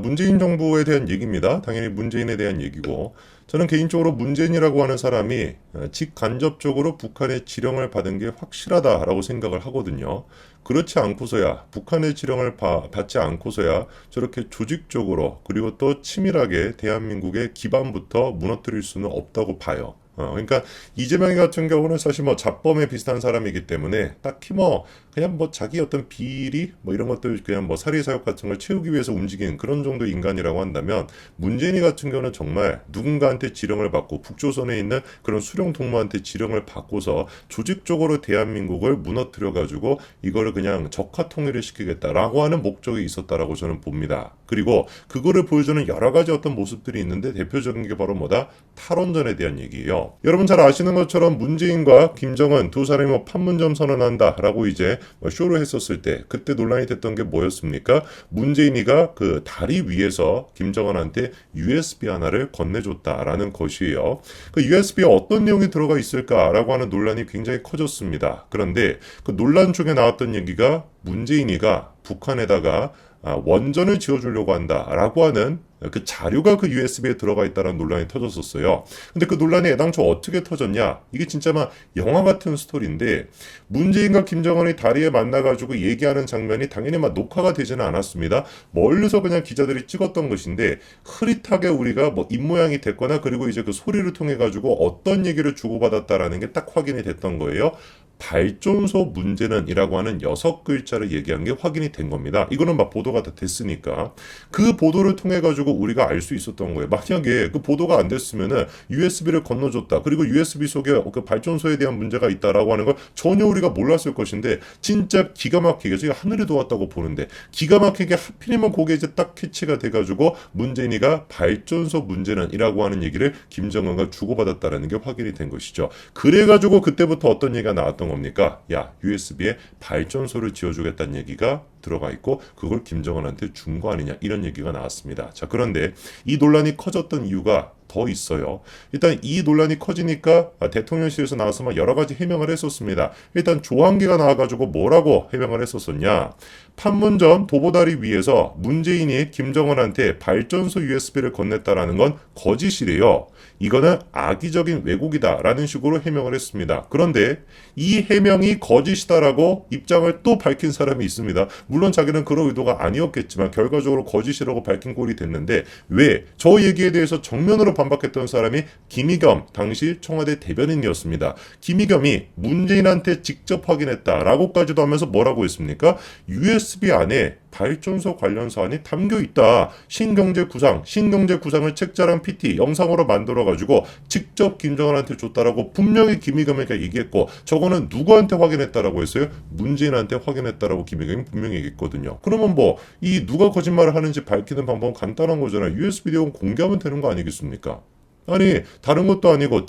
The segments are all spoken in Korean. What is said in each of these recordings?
문재인 정부에 대한 얘기입니다. 당연히 문재인에 대한 얘기고, 저는 개인적으로 문재인이라고 하는 사람이 직간접적으로 북한의 지령을 받은 게 확실하다라고 생각을 하거든요. 그렇지 않고서야, 북한의 지령을 받지 않고서야 저렇게 조직적으로 그리고 또 치밀하게 대한민국의 기반부터 무너뜨릴 수는 없다고 봐요. 그러니까 이재명 같은 경우는 사실 뭐 잡범에 비슷한 사람이기 때문에 딱히 뭐 그냥 뭐 자기 어떤 비리 뭐 이런 것들 그냥 뭐 사리사욕 같은 걸 채우기 위해서 움직이는 그런 정도의 인간이라고 한다면, 문재인이 같은 경우는 정말 누군가한테 지령을 받고 북조선에 있는 그런 수령 동무한테 지령을 받고서 조직적으로 대한민국을 무너뜨려 가지고 이거를 그냥 적화 통일을 시키겠다라고 하는 목적이 있었다라고 저는 봅니다. 그리고 그거를 보여주는 여러 가지 어떤 모습들이 있는데, 대표적인 게 바로 뭐다? 탈원전에 대한 얘기예요. 여러분 잘 아시는 것처럼 문재인과 김정은 두 사람이 뭐 판문점 선언한다라고 이제 쇼를 했었을 때, 그때 논란이 됐던 게 뭐였습니까? 문재인이가 그 다리 위에서 김정은한테 USB 하나를 건네줬다라는 것이에요. 그 USB에 어떤 내용이 들어가 있을까라고 하는 논란이 굉장히 커졌습니다. 그런데 그 논란 중에 나왔던 얘기가 문재인이가 북한에다가 원전을 지어주려고 한다라고 하는 그 자료가 그 USB에 들어가 있다는 논란이 터졌었어요. 근데 그 논란이 애당초 어떻게 터졌냐? 이게 진짜 막 영화 같은 스토리인데, 문재인과 김정은이 다리에 만나가지고 얘기하는 장면이 당연히 막 녹화가 되지는 않았습니다. 멀리서 그냥 기자들이 찍었던 것인데, 흐릿하게 우리가 뭐 입모양이 됐거나 그리고 이제 그 소리를 통해 가지고 어떤 얘기를 주고받았다라는 게 딱 확인이 됐던 거예요. 발전소 문제는 이라고 하는 6글자를 얘기한 게 확인이 된 겁니다. 이거는 막 보도가 다 됐으니까. 그 보도를 통해 가지고 우리가 알 수 있었던 거예요. 만약에 그 보도가 안 됐으면은 USB를 건너줬다, 그리고 USB 속에 그 발전소에 대한 문제가 있다라고 하는 걸 전혀 우리가 몰랐을 것인데, 진짜 기가 막히게 저희가 하늘에 도왔다고 보는데 기가 막히게 하필이면 그게 이제 딱 캐치가 돼가지고 문재인이가 발전소 문제는 이라고 하는 얘기를 김정은과 주고받았다라는 게 확인이 된 것이죠. 그래가지고 그때부터 어떤 얘기가 나왔던 겁니까? 야, USB에 발전소를 지어주겠다는 얘기가 들어가 있고 그걸 김정은한테 준 거 아니냐, 이런 얘기가 나왔습니다. 자, 그런데 이 논란이 커졌던 이유가 더 있어요. 일단 이 논란이 커지니까 대통령실에서 나와서 막 여러 가지 해명을 했었습니다. 일단 조한기가 나와가지고 뭐라고 해명을 했었었냐? 판문점 도보다리 위에서 문재인이 김정은한테 발전소 USB를 건넸다라는 건 거짓이래요. 이거는 악의적인 왜곡이다라는 식으로 해명을 했습니다. 그런데 이 해명이 거짓이다라고 입장을 또 밝힌 사람이 있습니다. 물론 자기는 그런 의도가 아니었겠지만 결과적으로 거짓이라고 밝힌 꼴이 됐는데, 왜? 저 얘기에 대해서 정면으로 반박했던 사람이 김의겸 당시 청와대 대변인이었습니다. 김의겸이 문재인한테 직접 확인했다라고까지도 하면서 뭐라고 했습니까? USB 안에 발전소 관련 사안이 담겨 있다. 신경제 구상을 책자랑 PT 영상으로 만들어가지고 직접 김정은한테 줬다라고 분명히 김의겸에게 얘기했고, 저거는 누구한테 확인했다라고 했어요? 문재인한테 확인했다라고 김의겸이 분명히 얘기했거든요. 그러면 뭐 이 누가 거짓말을 하는지 밝히는 방법은 간단한 거잖아요. USB 내용 공개하면 되는 거 아니겠습니까? 아니, 다른 것도 아니고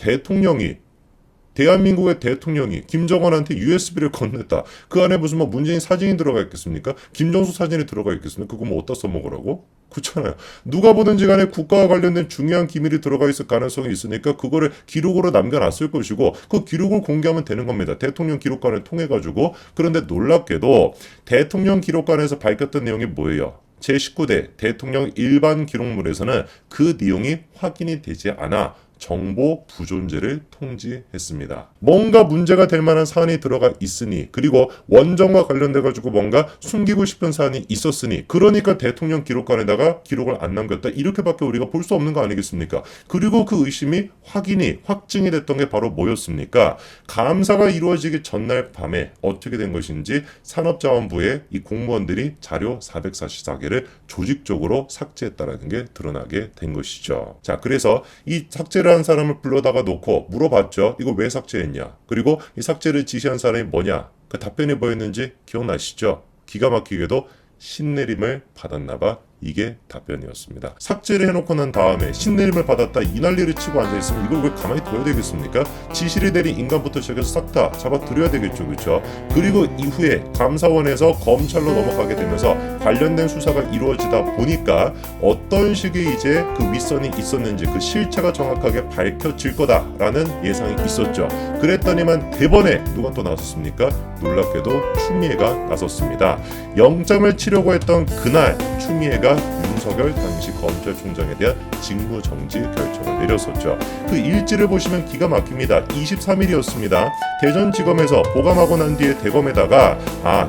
대한민국의 대통령이 김정은한테 USB를 건넸다. 그 안에 무슨 뭐 문재인 사진이 들어가 있겠습니까? 김정수 사진이 들어가 있겠습니까? 그거 뭐 어디다 써먹으라고? 그렇잖아요. 누가 보든지 간에 국가와 관련된 중요한 기밀이 들어가 있을 가능성이 있으니까 그거를 기록으로 남겨놨을 것이고, 그 기록을 공개하면 되는 겁니다. 대통령 기록관을 통해 가지고. 그런데 놀랍게도 대통령 기록관에서 밝혔던 내용이 뭐예요? 제19대 대통령 일반 기록물에서는 그 내용이 확인이 되지 않아 정보 부존재를 통지했습니다. 뭔가 문제가 될 만한 사안이 들어가 있으니, 그리고 원전과 관련돼 가지고 뭔가 숨기고 싶은 사안이 있었으니, 그러니까 대통령 기록관에다가 기록을 안 남겼다, 이렇게밖에 우리가 볼 수 없는 거 아니겠습니까? 그리고 그 의심이 확증이 됐던 게 바로 뭐였습니까? 감사가 이루어지기 전날 밤에 어떻게 된 것인지 산업자원부의 이 공무원들이 자료 444개를 조직적으로 삭제했다는 게 드러나게 된 것이죠. 자, 그래서 이 삭제를 한 사람을 불러다가 놓고 물어봤죠. 이거 왜 삭제했냐? 그리고 이 삭제를 지시한 사람이 뭐냐? 그 답변이 뭐였는지 기억나시죠? 기가 막히게도 신내림을 받았나봐. 이게 답변이었습니다. 삭제를 해놓고 난 다음에 신내림을 받았다 이 난리를 치고 앉아있으면 이걸 왜 가만히 둬야 되겠습니까? 지시를 내린 인간부터 시작해서 싹 다 잡아들여야 되겠죠. 그렇죠? 그리고 이후에 감사원에서 검찰로 넘어가게 되면서 관련된 수사가 이루어지다 보니까 어떤 식의 이제 그 윗선이 있었는지 그 실체가 정확하게 밝혀질 거다라는 예상이 있었죠. 그랬더니만 대번에 누가 또 나섰습니까? 놀랍게도 추미애가 나섰습니다. 영장을 치려고 했던 그날 추미애가 추미애가 윤석열 당시 검찰총장에 대한 직무정지 결정을 내렸었죠. 그 일지를 보시면 기가 막힙니다. 23일이었습니다. 대전지검에서 보감하고 난 뒤에 대검에다가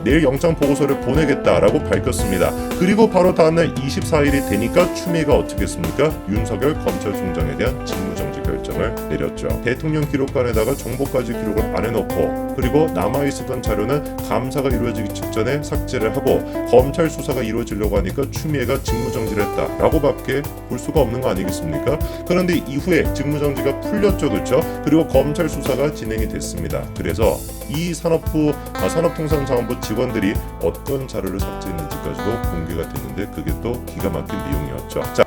내일 영장 보고서를 보내겠다라고 밝혔습니다. 그리고 바로 다음날 24일이 되니까 추미애가 어떻게 했습니까? 윤석열 검찰총장에 대한 직무정지 결정을 내렸죠. 대통령 기록관에다가 정보까지 기록을 안 해놓고, 그리고 남아있었던 자료는 감사가 이루어지기 직전에 삭제를 하고 검찰 수사가 이루어지려고 하니까 추미애가 직무정지를 했다라고밖에 볼 수가 없는 거 아니겠습니까? 그런데 이후에 직무정지가 풀렸죠, 그렇죠? 그리고 검찰 수사가 진행이 됐습니다. 그래서 이 산업통상자원부 직원들이 어떤 자료를 삭제했는지까지도 공개가 됐는데 그게 또 기가 막힌 내용이었죠. 자,